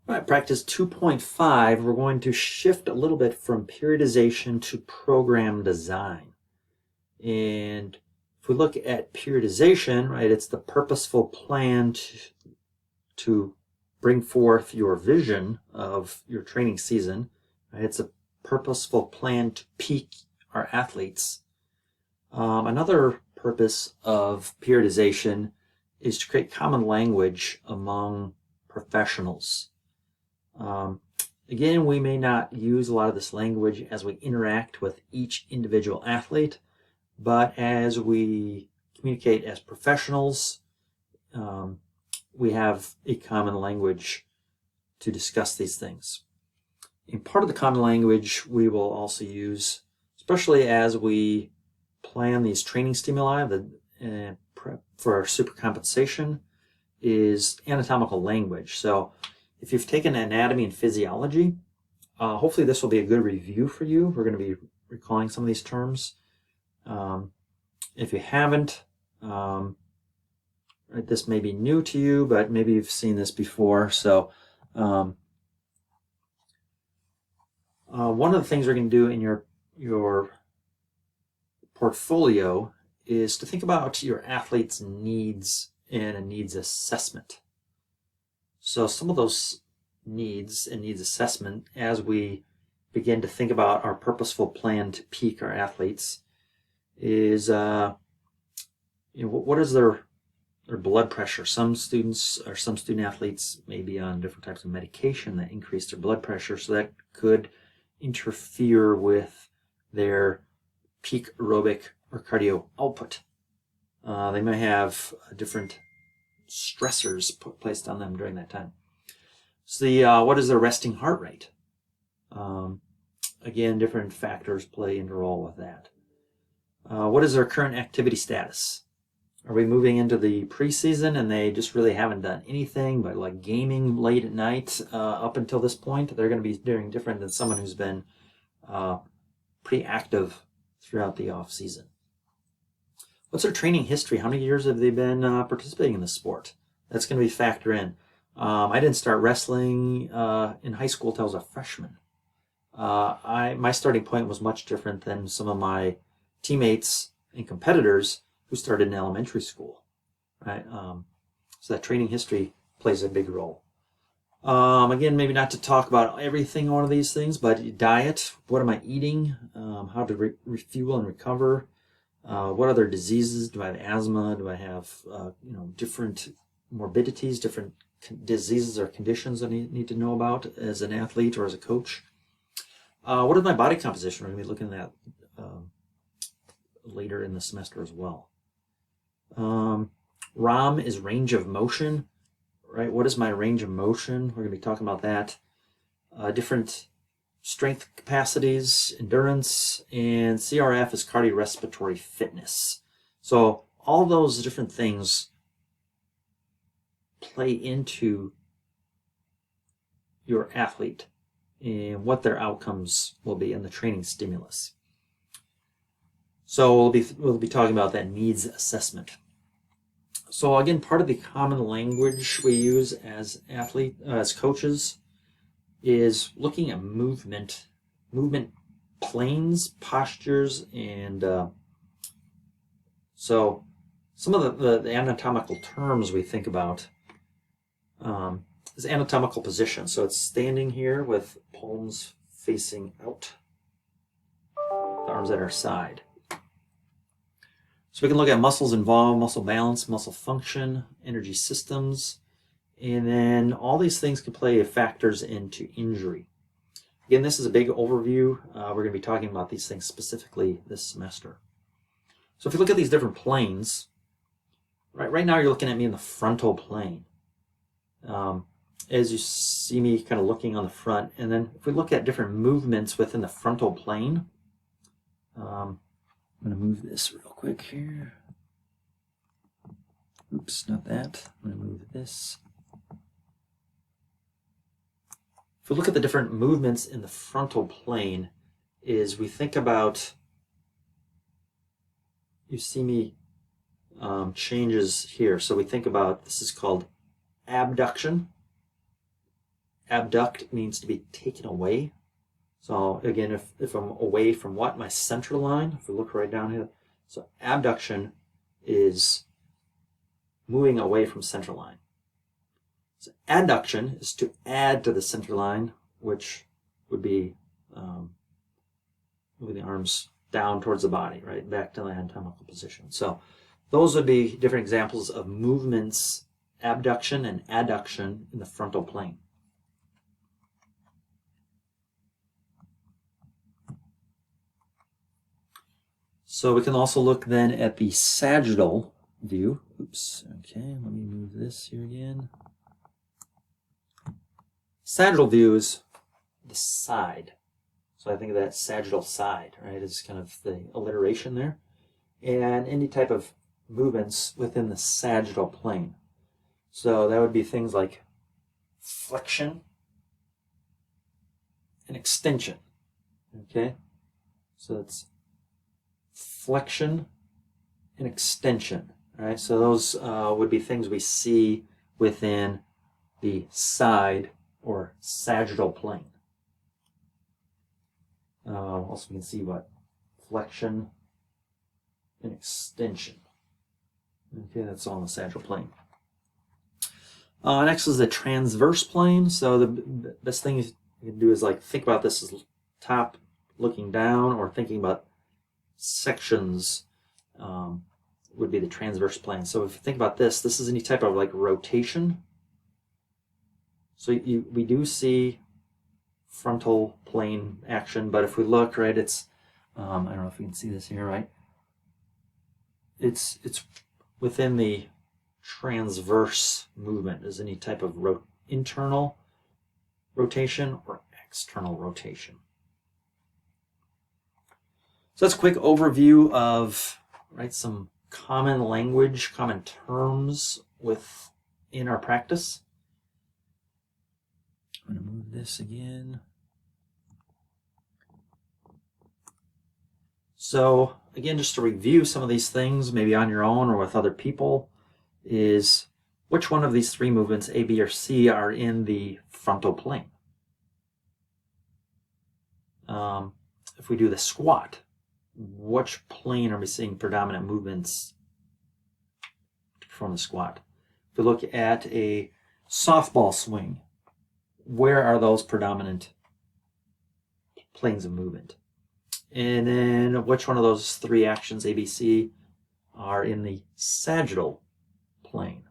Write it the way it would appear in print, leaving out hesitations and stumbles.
All right, practice 2.5, we're going to shift a little bit from periodization to program design. And if we look at periodization, right, it's the purposeful plan to bring forth your vision of your training season. Right? It's a purposeful plan to peak our athletes. Another purpose of periodization is to create common language among professionals. Again, we may not use a lot of this language as we interact with each individual athlete, but as we communicate as professionals, we have a common language to discuss these things. And part of the common language we will also use, especially as we plan these training stimuli for our supercompensation, is anatomical language. So if you've taken anatomy and physiology, hopefully this will be a good review for you. We're going to be recalling some of these terms. If you haven't, this may be new to you, but maybe you've seen this before. So one of the things we're going to do in your portfolio is to think about your athlete's needs in a needs assessment. So some of those needs and needs assessment, as we begin to think about our purposeful plan to peak our athletes, is what is their blood pressure. Some students or some student athletes may be on different types of medication that increase their blood pressure, so that could interfere with their peak aerobic or cardio output. They may have different stressors placed on them during that time. So what is their resting heart rate? Again, different factors play into role with that. What is their current activity status? Are we moving into the preseason and they just really haven't done anything but like gaming late at night up until this point? They're going to be doing different than someone who's been pretty active throughout the off season. What's their training history? How many years have they been participating in the sport? That's going to be factor in. I didn't start wrestling in high school until I was a freshman. My starting point was much different than some of my teammates and competitors who started in elementary school, right? So that training history plays a big role. Again, maybe not to talk about everything on one of these things, but diet, what am I eating? How to refuel and recover? What other diseases? Do I have asthma? Do I have different morbidities, different diseases or conditions I need to know about as an athlete or as a coach? What is my body composition? We're going to be looking at that later in the semester as well. ROM is range of motion, right? What is my range of motion? We're going to be talking about that. Different strength capacities, endurance, and CRF is cardiorespiratory fitness. So all those different things play into your athlete and what their outcomes will be in the training stimulus. So we'll be talking about that needs assessment. So again, part of the common language we use as coaches is looking at movement planes, postures, and so some of the anatomical terms we think about is anatomical position. So it's standing here with palms facing out, the arms at our side. So we can look at muscles involved, muscle balance, muscle function, energy systems, and then all these things can play factors into injury. Again, this is a big overview. We're going to be talking about these things specifically this semester. So if you look at these different planes, right now you're looking at me in the frontal plane. As you see me kind of looking on the front, and then if we look at different movements within the frontal plane, I'm going to move this real quick here. Oops, not that. I'm going to move this. If we look at the different movements in the frontal plane, is we think about, you see me changes here. So we think about, this is called abduction, abduct means to be taken away. So again, if I'm away from what? My center line. If we look right down here. So abduction is moving away from center line. So adduction is to add to the center line, which would be moving the arms down towards the body, right? Back to the anatomical position. So those would be different examples of movements, abduction and adduction in the frontal plane. So we can also look then at the sagittal view. Oops, okay, let me move this here again. Sagittal view is the side. So I think of that sagittal side, right, is kind of the alliteration there. And any type of movements within the sagittal plane. So that would be things like flexion and extension. Okay, so it's flexion and extension. Right, so those would be things we see within the side or sagittal plane. Also, we can see what flexion and extension. Okay, that's all on the sagittal plane. Next is the transverse plane. So the best thing you can do is like think about this as top looking down, or thinking about sections would be the transverse plane. So if you think about this, this is any type of like rotation. So we do see frontal plane action, but if we look, right, it's I don't know if you can see this here, right? It's within the transverse movement. Is any type of internal rotation or external rotation. So that's a quick overview of, right, some common language, common terms within our practice. I'm going to move this again. So again, just to review some of these things, maybe on your own or with other people, is which one of these three movements, A, B, or C, are in the frontal plane? If we do the squat, which plane are we seeing predominant movements to perform the squat? If we look at a softball swing, where are those predominant planes of movement? And then which one of those three actions, A, B, C, are in the sagittal plane?